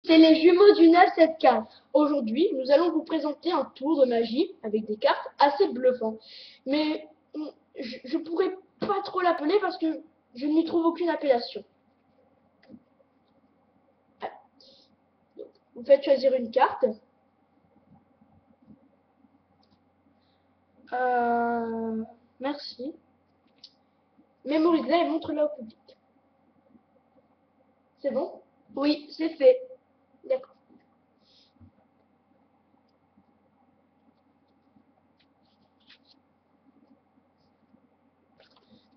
C'est les jumeaux du 974. Aujourd'hui, nous allons vous présenter un tour de magie avec des cartes assez bluffantes. Mais je pourrais pas trop l'appeler parce que je n'y trouve aucune appellation. Donc, vous faites choisir une carte. Merci. Mémorise-la et montre-la au public. C'est bon? Oui, c'est fait. D'accord.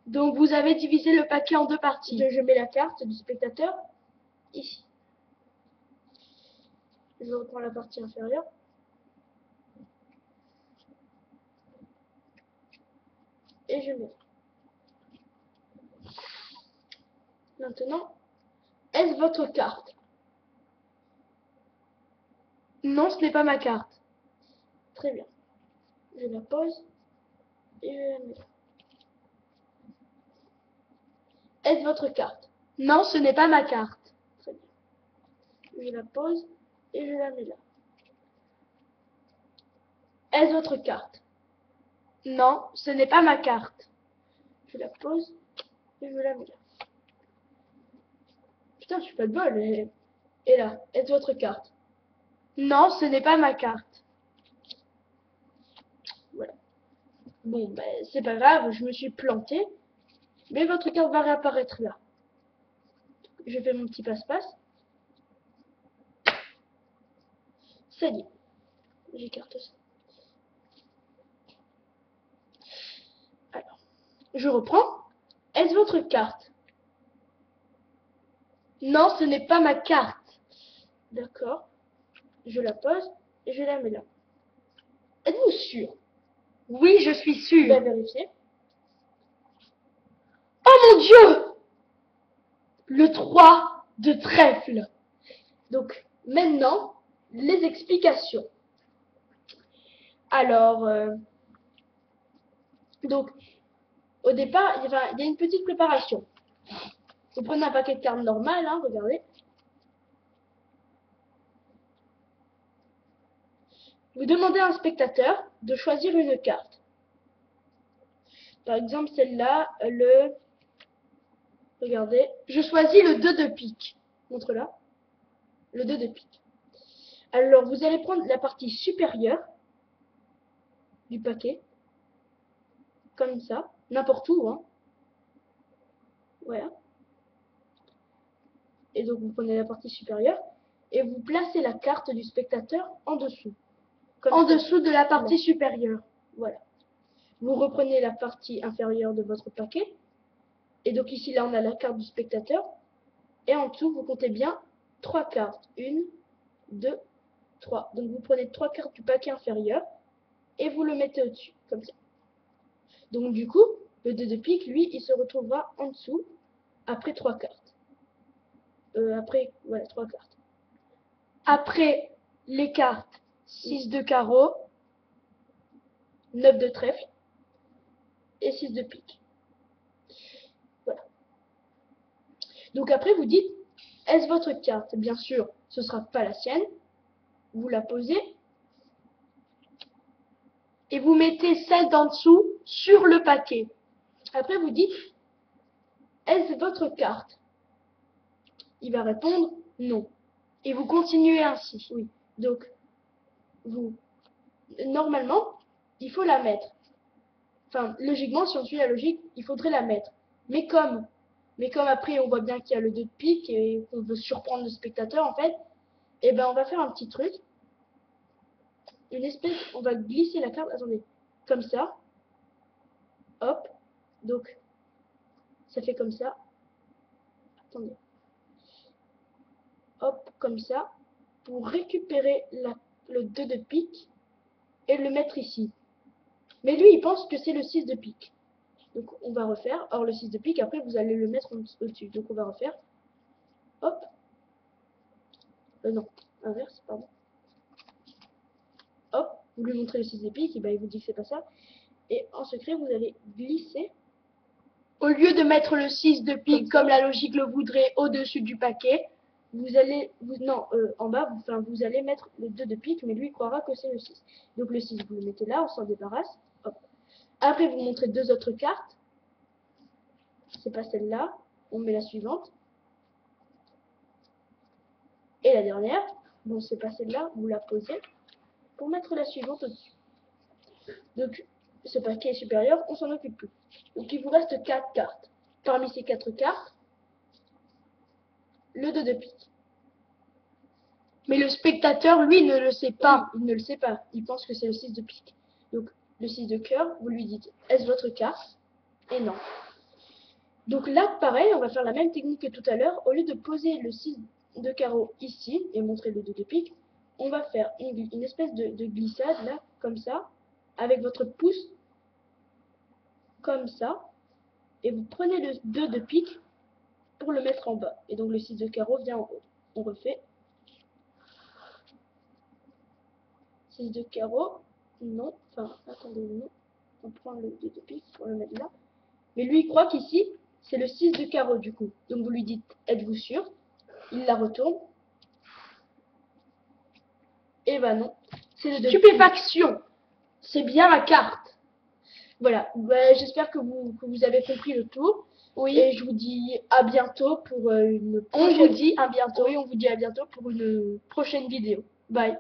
Donc vous avez divisé le paquet en deux parties. Je mets la carte du spectateur ici. Je reprends la partie inférieure. Et je mets. Maintenant, est-ce votre carte? Non, ce n'est pas ma carte. Très bien. Je la pose et je la mets là. Est-ce votre carte? Non, ce n'est pas ma carte. Très bien. Je la pose et je la mets là. Est-ce votre carte? Non, ce n'est pas ma carte. Je la pose et je la mets là. Putain, je suis pas de bol. Et là, est-ce votre carte? Non, ce n'est pas ma carte. Voilà. Bon, ben, c'est pas grave, je me suis planté. Mais votre carte va réapparaître là. Je fais mon petit passe-passe. Ça y est. J'écarte ça. Alors, je reprends. Est-ce votre carte? Non, ce n'est pas ma carte. D'accord. Je la pose et je la mets là. Êtes-vous sûr? Oui, je suis sûr. Ben, vérifiez. Oh mon Dieu! Le 3 de trèfle. Donc, maintenant, les explications. Alors, donc, au départ, il y a une petite préparation. Vous prenez un paquet de cartes normal, hein, regardez. Vous demandez à un spectateur de choisir une carte. Par exemple, celle-là, regardez, je choisis le 2 de pique. Montre-la. Le 2 de pique. Alors, vous allez prendre la partie supérieure du paquet. Comme ça. N'importe où, hein. Voilà. Et donc, vous prenez la partie supérieure et vous placez la carte du spectateur en dessous. En dessous de la partie supérieure. Voilà. Vous reprenez la partie inférieure de votre paquet. Et donc ici, là, on a la carte du spectateur. Et en dessous, vous comptez bien 3 cartes. 1, 2, 3. Donc vous prenez 3 cartes du paquet inférieur et vous le mettez au-dessus, comme ça. Donc du coup, le 2 de pique, lui, il se retrouvera en dessous après 3 cartes. Après, voilà, 3 cartes. Après les cartes 6 de carreau, 9 de trèfle et 6 de pique. Voilà. Donc après, vous dites, est-ce votre carte? Bien sûr, ce ne sera pas la sienne. Vous la posez et vous mettez celle d'en dessous sur le paquet. Après, vous dites, est-ce votre carte? Il va répondre non. Et vous continuez ainsi. Oui. Donc, normalement, il faut la mettre. Enfin, logiquement, si on suit la logique, il faudrait la mettre. Mais comme après, on voit bien qu'il y a le 2 de pique et qu'on veut surprendre le spectateur, en fait, eh ben, on va faire un petit truc. On va glisser la carte, attendez, comme ça. Hop. Donc, ça fait comme ça. Attendez. Hop, comme ça. Pour récupérer le 2 de pique et le mettre ici. Mais lui, il pense que c'est le 6 de pique. Donc, on va refaire. Or, le 6 de pique, après, vous allez le mettre au-dessus. Donc, on va refaire. Hop. Non, inverse, pardon. Hop, vous lui montrez le 6 de pique, et ben, il vous dit que c'est pas ça. Et en secret, vous allez glisser. Au lieu de mettre le 6 de pique comme la logique le voudrait au-dessus du paquet, en bas, vous allez mettre le 2 de pique, mais lui il croira que c'est le 6. Donc le 6, vous le mettez là, on s'en débarrasse. Hop. Après, vous montrez deux autres cartes. C'est pas celle-là. On met la suivante. Et la dernière. Bon, c'est pas celle-là. Vous la posez pour mettre la suivante au-dessus. Donc, ce paquet est supérieur, on s'en occupe plus. Donc, il vous reste 4 cartes. Parmi ces 4 cartes, le 2 de pique. Mais le spectateur, lui, ne le sait pas. Il ne le sait pas. Il pense que c'est le 6 de pique. Donc, le 6 de cœur, vous lui dites, est-ce votre carte? Et non. Donc là, pareil, on va faire la même technique que tout à l'heure. Au lieu de poser le 6 de carreau ici et montrer le 2 de pique, on va faire une espèce de glissade, là, comme ça, avec votre pouce, comme ça, et vous prenez le 2 de pique pour le mettre en bas. Et donc le 6 de carreau vient en haut. On refait. 6 de carreau, non, enfin, attendez, non. On prend le 2 de pique pour le mettre là. Mais lui, il croit qu'ici, c'est le 6 de carreau, du coup. Donc vous lui dites, êtes-vous sûr? Il la retourne. Et bah non, c'est le 2 de pique. Stupéfaction. C'est bien la carte. Voilà, bah, j'espère que vous avez compris le tour. Oui. Et je vous dis à bientôt pour une prochaine... On vous dit à bientôt. Oui, on vous dit à bientôt pour une prochaine vidéo. Bye.